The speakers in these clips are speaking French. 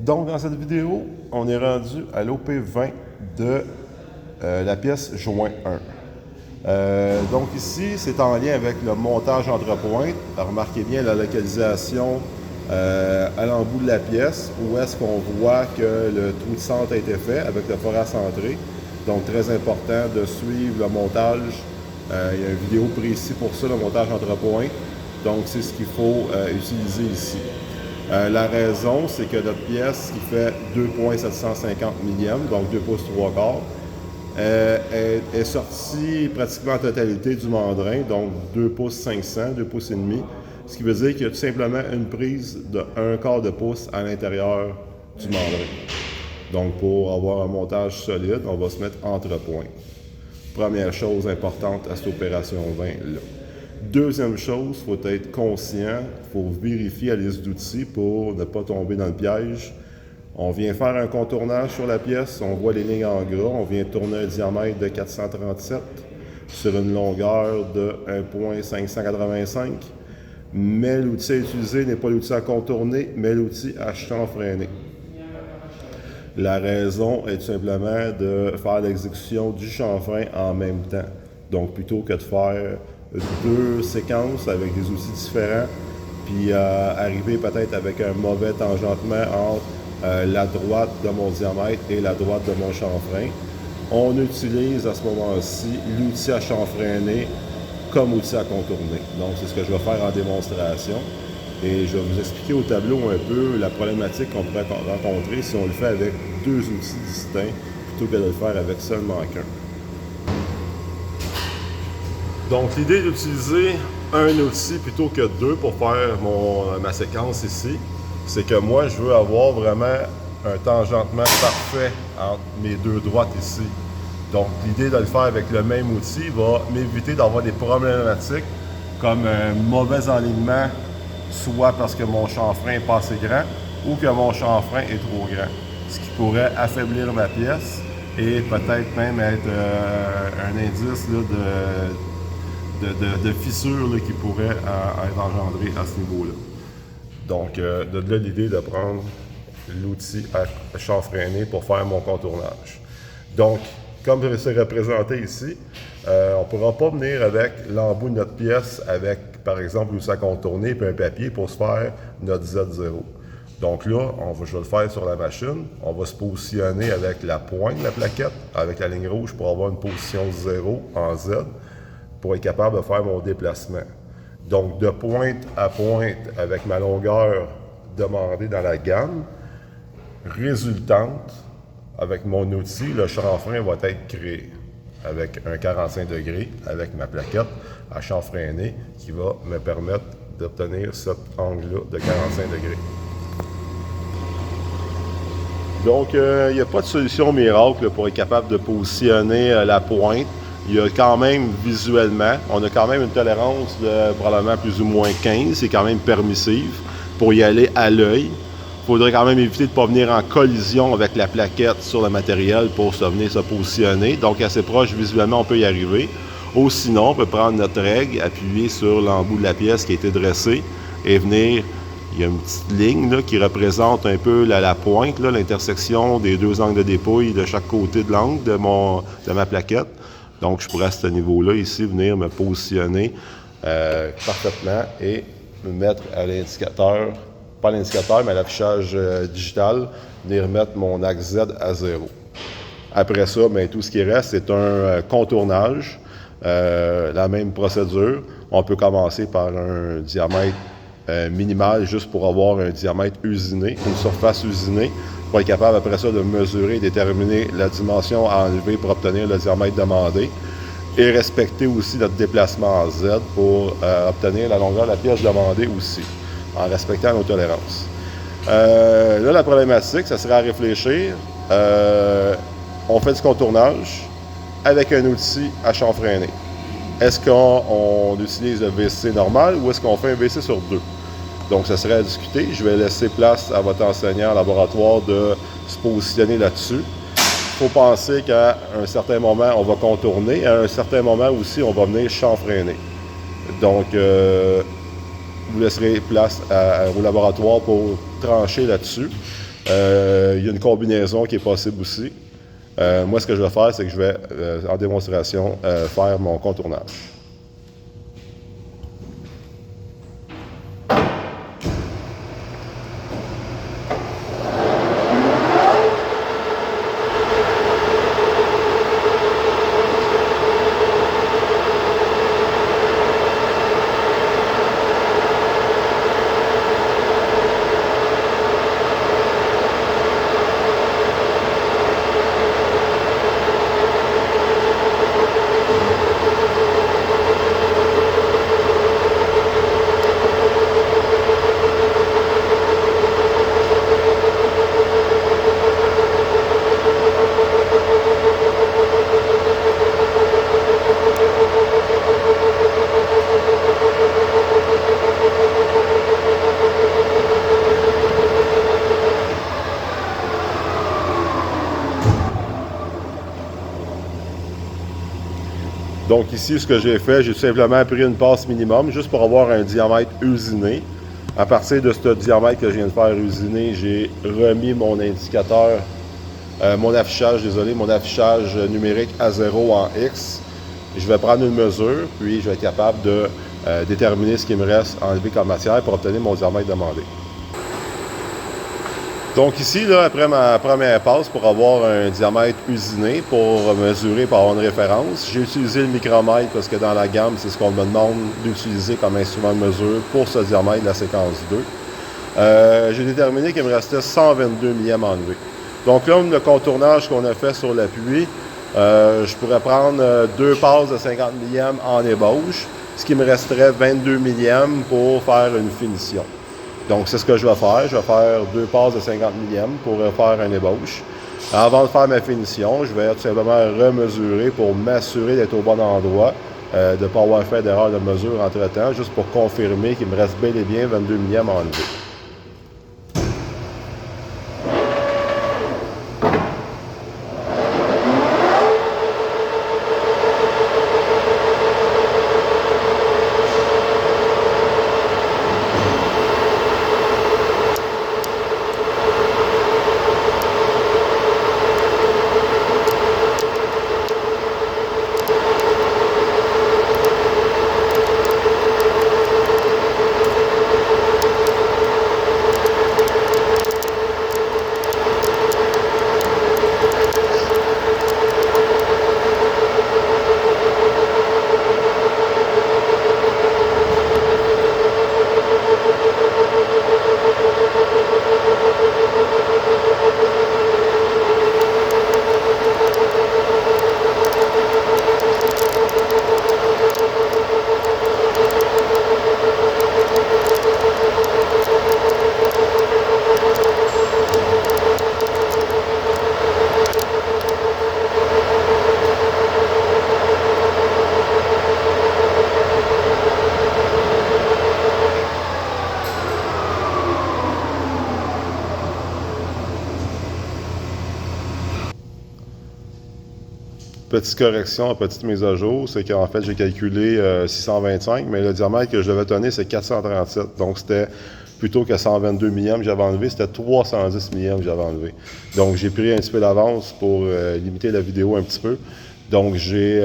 Donc, dans cette vidéo, on est rendu à l'OP20 de la pièce joint 1. Donc ici, c'est en lien avec le montage entre pointes. Remarquez bien la localisation à l'embout de la pièce, où est-ce qu'on voit que le trou de centre a été fait avec le forage centré. Donc, très important de suivre le montage. Il y a une vidéo précise pour ça, le montage entre pointes. Donc, c'est ce qu'il faut utiliser ici. La raison, c'est que notre pièce qui fait 2,750 millièmes, donc 2 pouces 3 quarts, est sortie pratiquement en totalité du mandrin, donc 2 pouces 500, 2 pouces et demi, ce qui veut dire qu'il y a tout simplement une prise de 1 quart de pouce à l'intérieur du mandrin. Donc, pour avoir un montage solide, on va se mettre entre points. Première chose importante à cette opération 20-là. Deuxième chose, il faut être conscient, il faut vérifier la liste d'outils pour ne pas tomber dans le piège. On vient faire un contournage sur la pièce, on voit les lignes en gras, on vient tourner un diamètre de 437 sur une longueur de 1,585. Mais l'outil à utiliser n'est pas l'outil à contourner, mais l'outil à chanfreiner. La raison est tout simplement de faire l'exécution du chanfrein en même temps. Donc, plutôt que de faire deux séquences avec des outils différents, puis arriver peut-être avec un mauvais tangentement entre la droite de mon diamètre et la droite de mon chanfrein, on utilise à ce moment-ci l'outil à chanfreiner comme outil à contourner. Donc, c'est ce que je vais faire en démonstration. Et je vais vous expliquer au tableau un peu la problématique qu'on pourrait rencontrer si on le fait avec deux outils distincts plutôt que de le faire avec seulement qu'un. Donc, l'idée d'utiliser un outil plutôt que deux pour faire ma séquence ici, c'est que moi, je veux avoir vraiment un tangentement parfait entre mes deux droites ici. Donc, l'idée de le faire avec le même outil va m'éviter d'avoir des problématiques comme un mauvais alignement, soit parce que mon chanfrein n'est pas assez grand ou que mon chanfrein est trop grand, ce qui pourrait affaiblir ma pièce et peut-être même être un indice là, de fissure là, qui pourrait être engendré à ce niveau-là. Donc, de là l'idée de prendre l'outil à chanfreiner pour faire mon contournage. Donc, comme c'est représenté ici, on ne pourra pas venir avec l'embout de notre pièce avec, par exemple, l'outil à contourner puis un papier pour se faire notre Z0. Donc là, je vais le faire sur la machine. On va se positionner avec la pointe de la plaquette, avec la ligne rouge pour avoir une position 0 en Z, pour être capable de faire mon déplacement. Donc, de pointe à pointe, avec ma longueur demandée dans la gamme, résultante, avec mon outil, le chanfrein va être créé avec un 45 degrés, avec ma plaquette à chanfreiner, qui va me permettre d'obtenir cet angle-là de 45 degrés. Donc, il n'y a pas de solution miracle pour être capable de positionner la pointe. Il y a quand même, visuellement, on a quand même une tolérance de probablement plus ou moins 15, c'est quand même permissive pour y aller à l'œil. Il faudrait quand même éviter de ne pas venir en collision avec la plaquette sur le matériel pour venir se positionner. Donc, assez proche, visuellement, on peut y arriver. Ou sinon, on peut prendre notre règle, appuyer sur l'embout de la pièce qui a été dressée et venir. Il y a une petite ligne là, qui représente un peu la pointe, l'intersection des deux angles de dépouille de chaque côté de l'angle de ma plaquette. Donc, je pourrais à ce niveau-là, ici, venir me positionner parfaitement et me mettre à l'indicateur, pas l'indicateur, mais à l'affichage digital, venir mettre mon axe Z à 0. Après ça, bien, tout ce qui reste, c'est un contournage, la même procédure. On peut commencer par un diamètre minimal, juste pour avoir un diamètre usiné, une surface usinée, pour être capable après ça de mesurer et déterminer la dimension à enlever pour obtenir le diamètre demandé et respecter aussi notre déplacement en Z pour obtenir la longueur de la pièce demandée aussi, en respectant nos tolérances. Là, la problématique, ça serait à réfléchir. On fait du contournage avec un outil à chanfreiner. Est-ce qu'on utilise le VC normal ou est-ce qu'on fait un VC sur 2? Donc, ça serait à discuter. Je vais laisser place à votre enseignant en laboratoire de se positionner là-dessus. Il faut penser qu'à un certain moment, on va contourner. À un certain moment aussi, on va venir chanfreiner. Donc, vous laisserez place au laboratoire pour trancher là-dessus. Il y a une combinaison qui est possible aussi. Moi, ce que je vais faire, c'est que je vais, en démonstration, faire mon contournage. Donc ici, ce que j'ai fait, j'ai simplement pris une passe minimum juste pour avoir un diamètre usiné. À partir de ce diamètre que je viens de faire usiner, j'ai remis mon indicateur, mon affichage numérique à 0 en X. Je vais prendre une mesure, puis je vais être capable de déterminer ce qui me reste à enlever comme matière pour obtenir mon diamètre demandé. Donc ici, là, après ma première passe, pour avoir un diamètre usiné, pour mesurer, pour avoir une référence, j'ai utilisé le micromètre parce que dans la gamme, c'est ce qu'on me demande d'utiliser comme instrument de mesure pour ce diamètre de la séquence 2. J'ai déterminé qu'il me restait 122 millièmes à enlever. Donc là, le contournage qu'on a fait sur l'appui, je pourrais prendre 2 passes de 50 millièmes en ébauche, ce qui me resterait 22 millièmes pour faire une finition. Donc, c'est ce que je vais faire. Je vais faire 2 passes de 50 millièmes pour faire une ébauche. Avant de faire ma finition, je vais tout simplement remesurer pour m'assurer d'être au bon endroit, de ne pas avoir fait d'erreur de mesure entre-temps, juste pour confirmer qu'il me reste bel et bien 22 millièmes à enlever. Petite correction, petite mise à jour, c'est qu'en fait, j'ai calculé 625, mais le diamètre que je devais donner, c'est 437. Donc, c'était plutôt que 122 millièmes que j'avais enlevé, c'était 310 millièmes que j'avais enlevé. Donc, j'ai pris un petit peu d'avance pour limiter la vidéo un petit peu. Donc, j'ai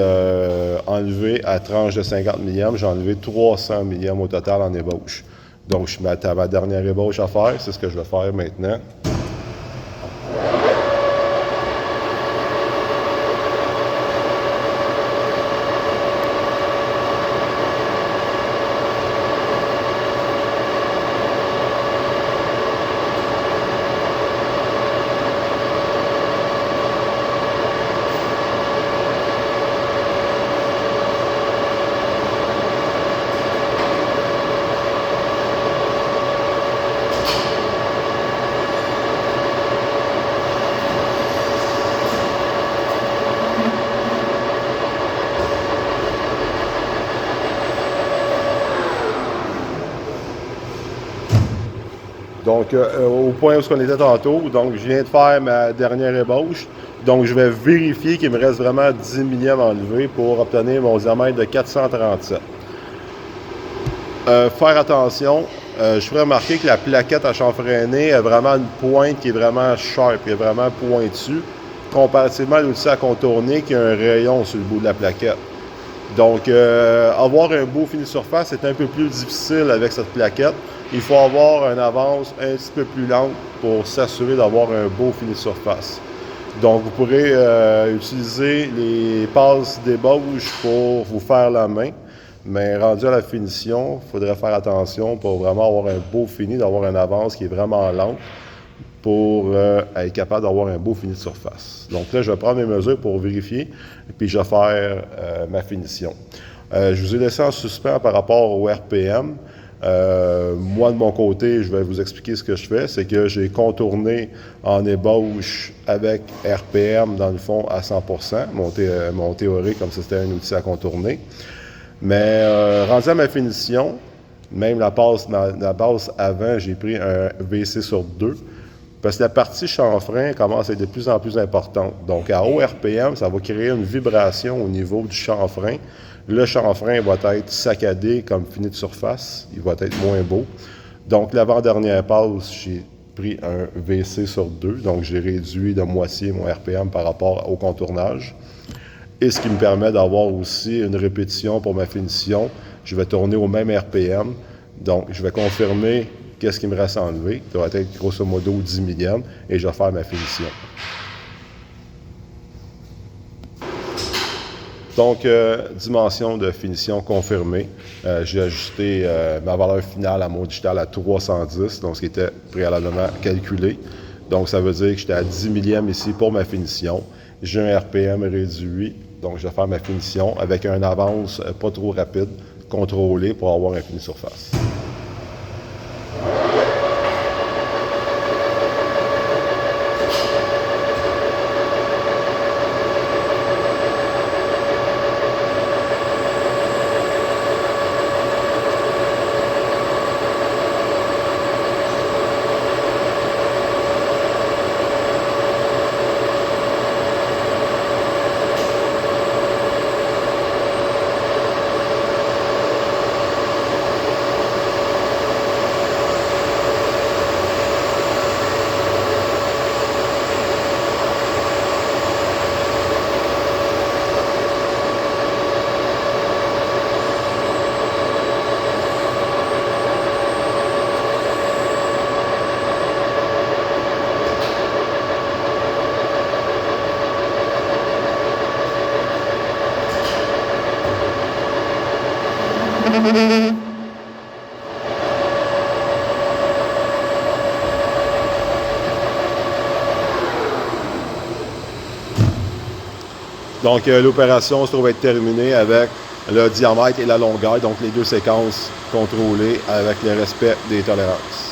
enlevé à tranche de 50 millièmes, j'ai enlevé 300 millièmes au total en ébauche. Donc, je suis à ma dernière ébauche à faire, c'est ce que je vais faire maintenant. Donc, au point où on était tantôt, donc je viens de faire ma dernière ébauche. Donc, je vais vérifier qu'il me reste vraiment 10 millièmes enlevés pour obtenir mon diamètre de 437. Faire attention, je ferais remarquer que la plaquette à chanfreiner a vraiment une pointe qui est vraiment sharp, qui est vraiment pointue, comparativement à l'outil à contourner qui a un rayon sur le bout de la plaquette. Donc, avoir un beau fini de surface est un peu plus difficile avec cette plaquette. Il faut avoir une avance un petit peu plus lente pour s'assurer d'avoir un beau fini de surface. Donc, vous pourrez utiliser les passes d'ébauche pour vous faire la main, mais rendu à la finition, il faudrait faire attention pour vraiment avoir un beau fini, d'avoir une avance qui est vraiment lente pour être capable d'avoir un beau fini de surface. Donc là, je vais prendre mes mesures pour vérifier, puis je vais faire ma finition. Je vous ai laissé en suspens par rapport au RPM. Moi, de mon côté, je vais vous expliquer ce que je fais. C'est que j'ai contourné en ébauche avec RPM, dans le fond, à 100%, mon théorie comme si c'était un outil à contourner. Mais rendu à ma finition, même la base avant, j'ai pris un VC sur 2. Parce que la partie chanfrein commence à être de plus en plus importante. Donc, à haut RPM, ça va créer une vibration au niveau du chanfrein. Le chanfrein va être saccadé comme fini de surface. Il va être moins beau. Donc, l'avant-dernière passe, j'ai pris un VC sur 2. Donc, j'ai réduit de moitié mon RPM par rapport au contournage. Et ce qui me permet d'avoir aussi une répétition pour ma finition. Je vais tourner au même RPM. Donc, je vais confirmer qu'est-ce qui me reste à enlever. Ça va être grosso modo 10 millièmes et je vais faire ma finition. Donc, dimension de finition confirmée. J'ai ajusté ma valeur finale à mon digital à 310, donc ce qui était préalablement calculé. Donc, ça veut dire que j'étais à 10 millièmes ici pour ma finition. J'ai un RPM réduit, donc je vais faire ma finition avec une avance pas trop rapide, contrôlée pour avoir un fini surface. Donc, l'opération se trouve être terminée avec le diamètre et la longueur, donc les deux séquences contrôlées avec le respect des tolérances.